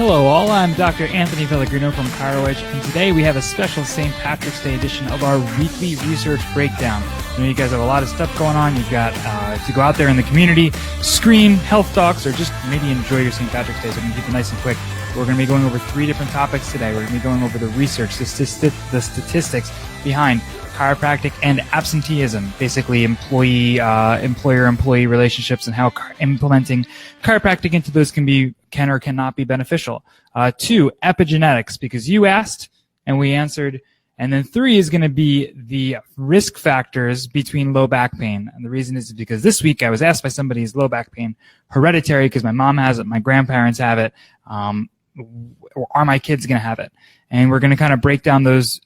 Hello all, I'm Dr. Anthony Pellegrino from ChiroEdge, and today we have a special St. Patrick's Day edition of our weekly research breakdown. I know you guys have a lot of stuff going on. You've got to go out there in the community, screen, health talks, or just maybe enjoy your St. Patrick's Day, so we can keep it nice and quick. We're going to be going over 3 different topics today. We're going to be going over the research, the statistics behind chiropractic and absenteeism, basically employer-employee relationships and how implementing chiropractic into those can or cannot be beneficial. 2, epigenetics, because you asked and we answered. And then 3 is going to be the risk factors between low back pain. And the reason is because this week I was asked by somebody, is low back pain hereditary because my mom has it, my grandparents have it, or are my kids going to have it? And we're going to kind of break down those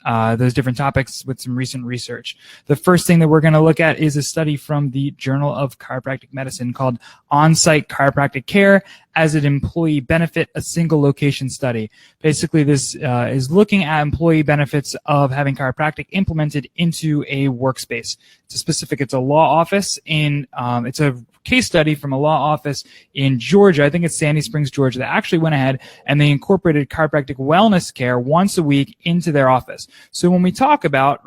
different topics with some recent research. The first thing that we're going to look at is a study from the Journal of Chiropractic Medicine called On-Site Chiropractic Care as an Employee Benefit, a Single Location Study. Basically, this is looking at employee benefits of having chiropractic implemented into a workspace. It's a law office it's a case study from a law office in Georgia. I think it's Sandy Springs, Georgia, that actually went ahead and they incorporated chiropractic wellness care once a week into their office. So when we talk about,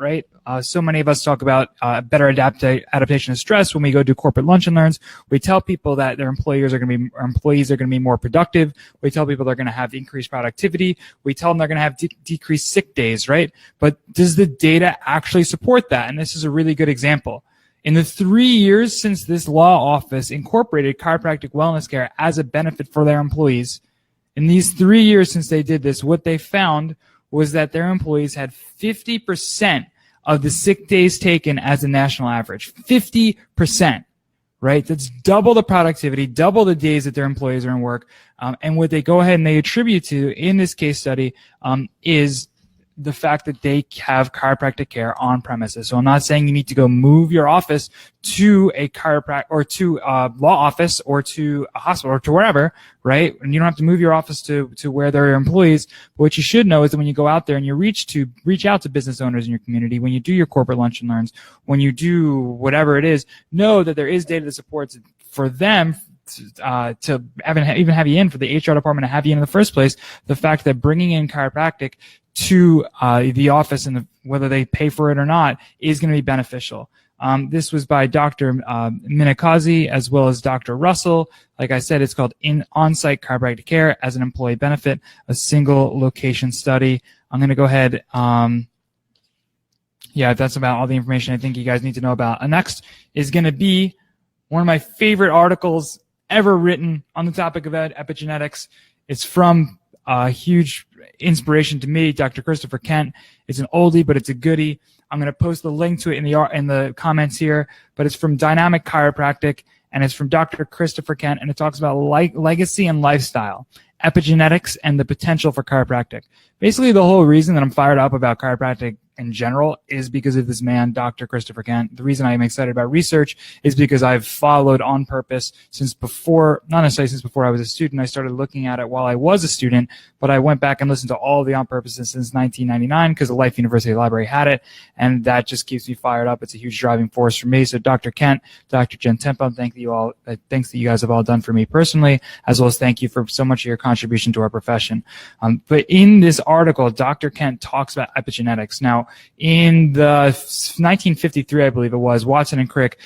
so many of us talk about better adaptation to stress when we go do corporate lunch and learns. We tell people that their employees are going to be more productive. We tell people they're going to have increased productivity. We tell them they're going to have decreased sick days, right? But does the data actually support that? And this is a really good example. In the 3 years since this law office incorporated chiropractic wellness care as a benefit for their employees, in these 3 years since they did this, what they found was that their employees had 50% of the sick days taken as a national average. 50%, right? That's double the productivity, double the days that their employees are in work. And what they go ahead and they attribute to in this case study is the fact that they have chiropractic care on premises. So I'm not saying you need to go move your office to a chiropractic or to a law office or to a hospital or to wherever, right? And you don't have to move your office to where there are employees. But what you should know is that when you go out there and you reach out to business owners in your community, when you do your corporate lunch and learns, when you do whatever it is, know that there is data that supports for them to even have you in, for the HR department to have you in the first place. The fact that bringing in chiropractic to the office and whether they pay for it or not is going to be beneficial. This was by Dr. Minakazi as well as Dr. Russell. Like I said, it's called On-Site Chiropractic Care as an Employee Benefit, a Single Location Study. I'm going to go ahead. That's about all the information I think you guys need to know about. Next is going to be one of my favorite articles ever written on the topic of epigenetics. It's from a huge inspiration to me, Dr. Christopher Kent. It's an oldie, but it's a goodie. I'm going to post the link to it in the comments here, but it's from Dynamic Chiropractic, and it's from Dr. Christopher Kent, and it talks about legacy and lifestyle, epigenetics, and the potential for chiropractic. Basically, the whole reason that I'm fired up about chiropractic in general is because of this man, Dr. Christopher Kent. The reason I'm excited about research is because I've followed On Purpose not necessarily since before I was a student. I started looking at it while I was a student, but I went back and listened to all of the On Purposes since 1999 because the Life University Library had it, and that just keeps me fired up. It's a huge driving force for me. So Dr. Kent, Dr. Jen Tempo, thanks that you guys have all done for me personally, as well as thank you for so much of your contribution to our profession. But in this article, Dr. Kent talks about epigenetics. Now, in the 1953, I believe it was, Watson and Crick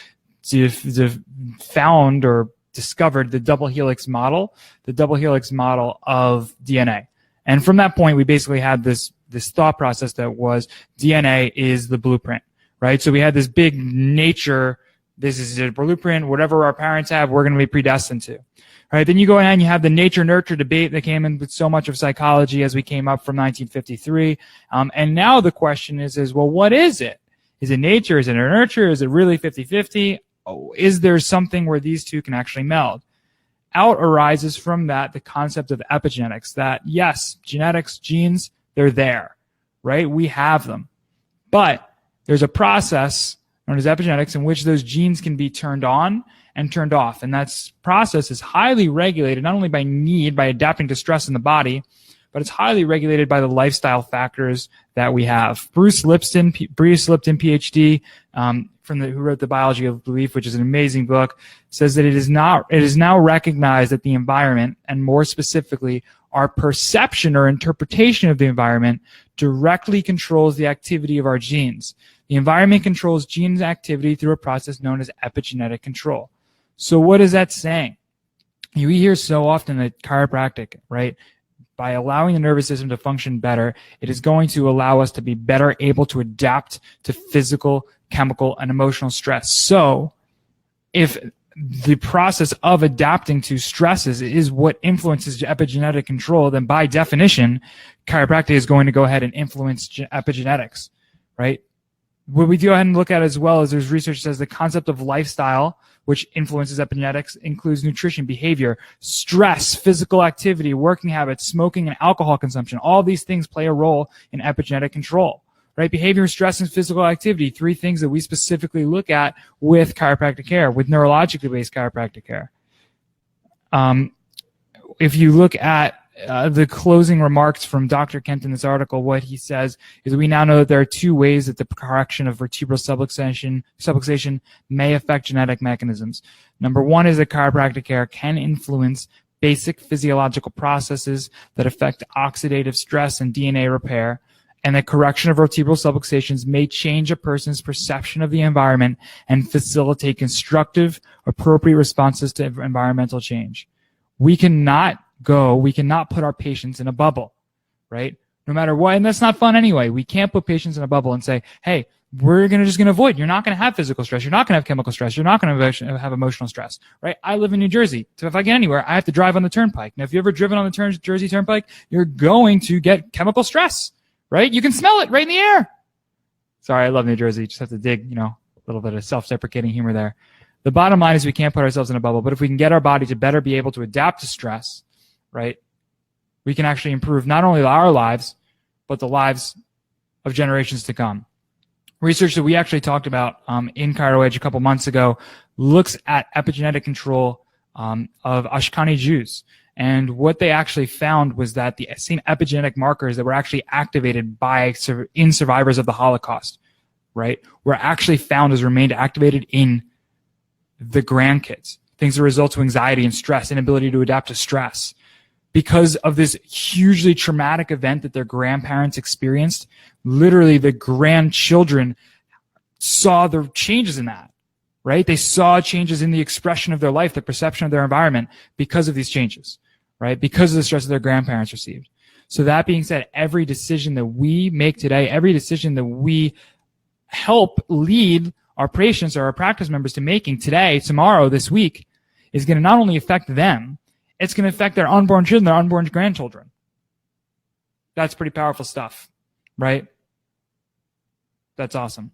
found or discovered the double helix model of DNA. And from that point, we basically had this thought process that was DNA is the blueprint, right? So we had this big nature, this is a blueprint, whatever our parents have, we're going to be predestined to. All right, then you go ahead and you have the nature-nurture debate that came in with so much of psychology as we came up from 1953. And now the question is, well, what is it? Is it nature? Is it nurture? Is it really 50-50? Oh, is there something where these two can actually meld? Out arises from that the concept of epigenetics, that yes, genetics, genes, they're there, right? We have them. But there's a process known as epigenetics in which those genes can be turned on and turned off. And that process is highly regulated, not only by adapting to stress in the body, but it's highly regulated by the lifestyle factors that we have. Bruce Lipton, PhD, who wrote The Biology of Belief, which is an amazing book, says that it is now recognized that the environment, and more specifically, our perception or interpretation of the environment, directly controls the activity of our genes. The environment controls genes activity through a process known as epigenetic control. So what is that saying? You hear so often that chiropractic, right? By allowing the nervous system to function better, it is going to allow us to be better able to adapt to physical, chemical, and emotional stress. So if the process of adapting to stresses is what influences epigenetic control, then by definition, chiropractic is going to go ahead and influence epigenetics, right? What we go ahead and look at as well is there's research that says the concept of lifestyle, which influences epigenetics, includes nutrition, behavior, stress, physical activity, working habits, smoking, and alcohol consumption. All these things play a role in epigenetic control, right? Behavior, stress, and physical activity, three things that we specifically look at with chiropractic care, with neurologically based chiropractic care. If you look at the closing remarks from Dr. Kent in this article, what he says is we now know that there are two ways that the correction of vertebral subluxation may affect genetic mechanisms. Number one is that chiropractic care can influence basic physiological processes that affect oxidative stress and DNA repair, and the correction of vertebral subluxations may change a person's perception of the environment and facilitate constructive, appropriate responses to environmental change. We cannot put our patients in a bubble, right? No matter what, and that's not fun anyway. We can't put patients in a bubble and say, hey, we're just going to avoid. You're not going to have physical stress. You're not going to have chemical stress. You're not going to have emotional stress, right? I live in New Jersey. So if I get anywhere, I have to drive on the turnpike. Now, if you've ever driven on the Jersey Turnpike, you're going to get chemical stress, right? You can smell it right in the air. Sorry, I love New Jersey. Just have to dig, a little bit of self-deprecating humor there. The bottom line is we can't put ourselves in a bubble, but if we can get our body to better be able to adapt to stress, right, we can actually improve not only our lives, but the lives of generations to come. Research that we actually talked about in ChiroEdge a couple months ago looks at epigenetic control of Ashkani Jews. And what they actually found was that the same epigenetic markers that were actually activated in survivors of the Holocaust, right, were actually found as remained activated in the grandkids. Things that result to anxiety and stress, inability to adapt to stress. Because of this hugely traumatic event that their grandparents experienced, literally the grandchildren saw the changes in that, right? They saw changes in the expression of their life, the perception of their environment because of these changes, right? Because of the stress that their grandparents received. So that being said, every decision that we make today, every decision that we help lead our patients or our practice members to making today, tomorrow, this week, is going to not only affect them, it's going to affect their unborn children, their unborn grandchildren. That's pretty powerful stuff, right? That's awesome.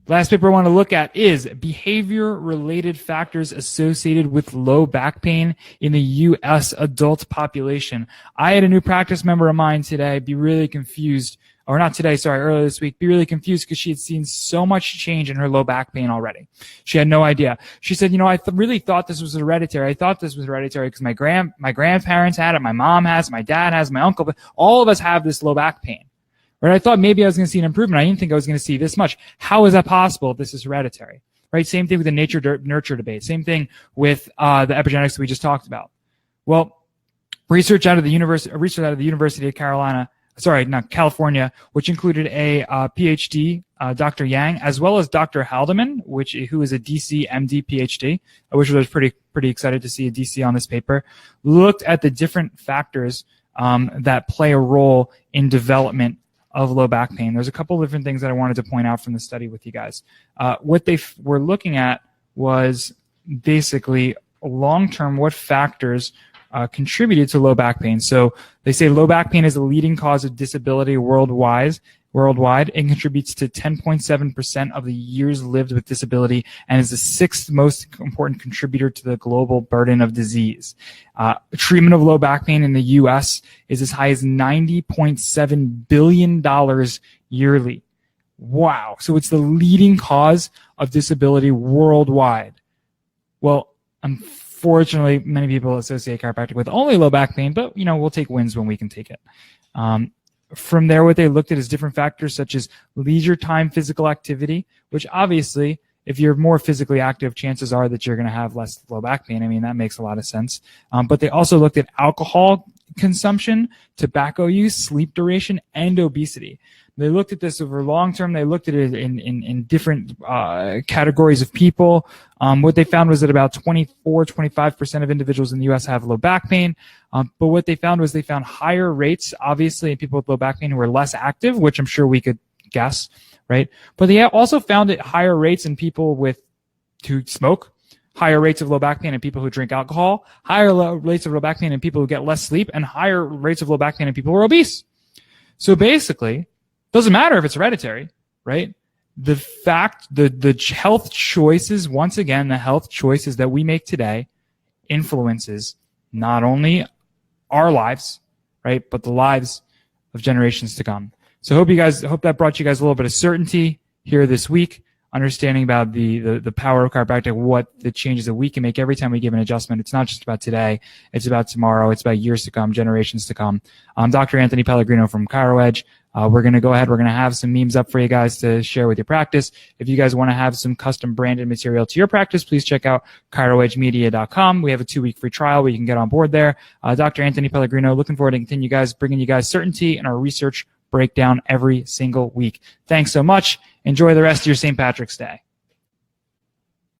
Last paper I want to look at is behavior-related factors associated with low back pain in the U.S. adult population. I had a new practice member of mine today be really confused, or not today, sorry, earlier this week, be really confused because she had seen so much change in her low back pain already. She had no idea. She said, I really thought this was hereditary. I thought this was hereditary because my grandparents had it, my mom has, my dad has, my uncle, but all of us have this low back pain. Right? I thought maybe I was going to see an improvement. I didn't think I was going to see this much. How is that possible if this is hereditary? Right? Same thing with the nature-nurture debate. Same thing with the epigenetics that we just talked about. Well, research out of the University of California, which included a PhD, Dr. Yang, as well as Dr. Haldeman, who is a DC MD PhD, which I was pretty excited to see a DC on this paper, looked at the different factors that play a role in development of low back pain. There's a couple of different things that I wanted to point out from the study with you guys. What they were looking at was basically long-term what factors contributed to low back pain. So they say low back pain is the leading cause of disability worldwide. It contributes to 10.7% of the years lived with disability and is the sixth most important contributor to the global burden of disease. Treatment of low back pain in the U.S. is as high as $90.7 billion yearly. Wow. So it's the leading cause of disability worldwide. Well, unfortunately, many people associate chiropractic with only low back pain, but we'll take wins when we can take it. From there, what they looked at is different factors such as leisure time physical activity, which obviously, if you're more physically active, chances are that you're going to have less low back pain. I mean, that makes a lot of sense. But they also looked at alcohol consumption, tobacco use, sleep duration, and obesity. They looked at this over long term. They looked at it in different categories of people. What they found was that about 25% of individuals in the U.S. have low back pain. But what they found was they found higher rates, obviously, in people with low back pain who are less active, which I'm sure we could guess, right? But they also found it higher rates in people who smoke, higher rates of low back pain in people who drink alcohol, higher rates of low back pain in people who get less sleep, and higher rates of low back pain in people who are obese. So basically, doesn't matter if it's hereditary, right? The health choices, once again, the health choices that we make today influences not only our lives, right, but the lives of generations to come. So hope that brought you guys a little bit of certainty here this week, understanding about the power of chiropractic, what the changes that we can make every time we give an adjustment. It's not just about today. It's about tomorrow. It's about years to come, generations to come. I'm Dr. Anthony Pellegrino from ChiroEdge. We're going to go ahead. We're going to have some memes up for you guys to share with your practice. If you guys want to have some custom branded material to your practice, please check out ChiroEdgeMedia.com. We have a 2-week free trial where you can get on board there. Dr. Anthony Pellegrino, looking forward to continue bringing you guys certainty in our research breakdown every single week. Thanks so much. Enjoy the rest of your St. Patrick's Day.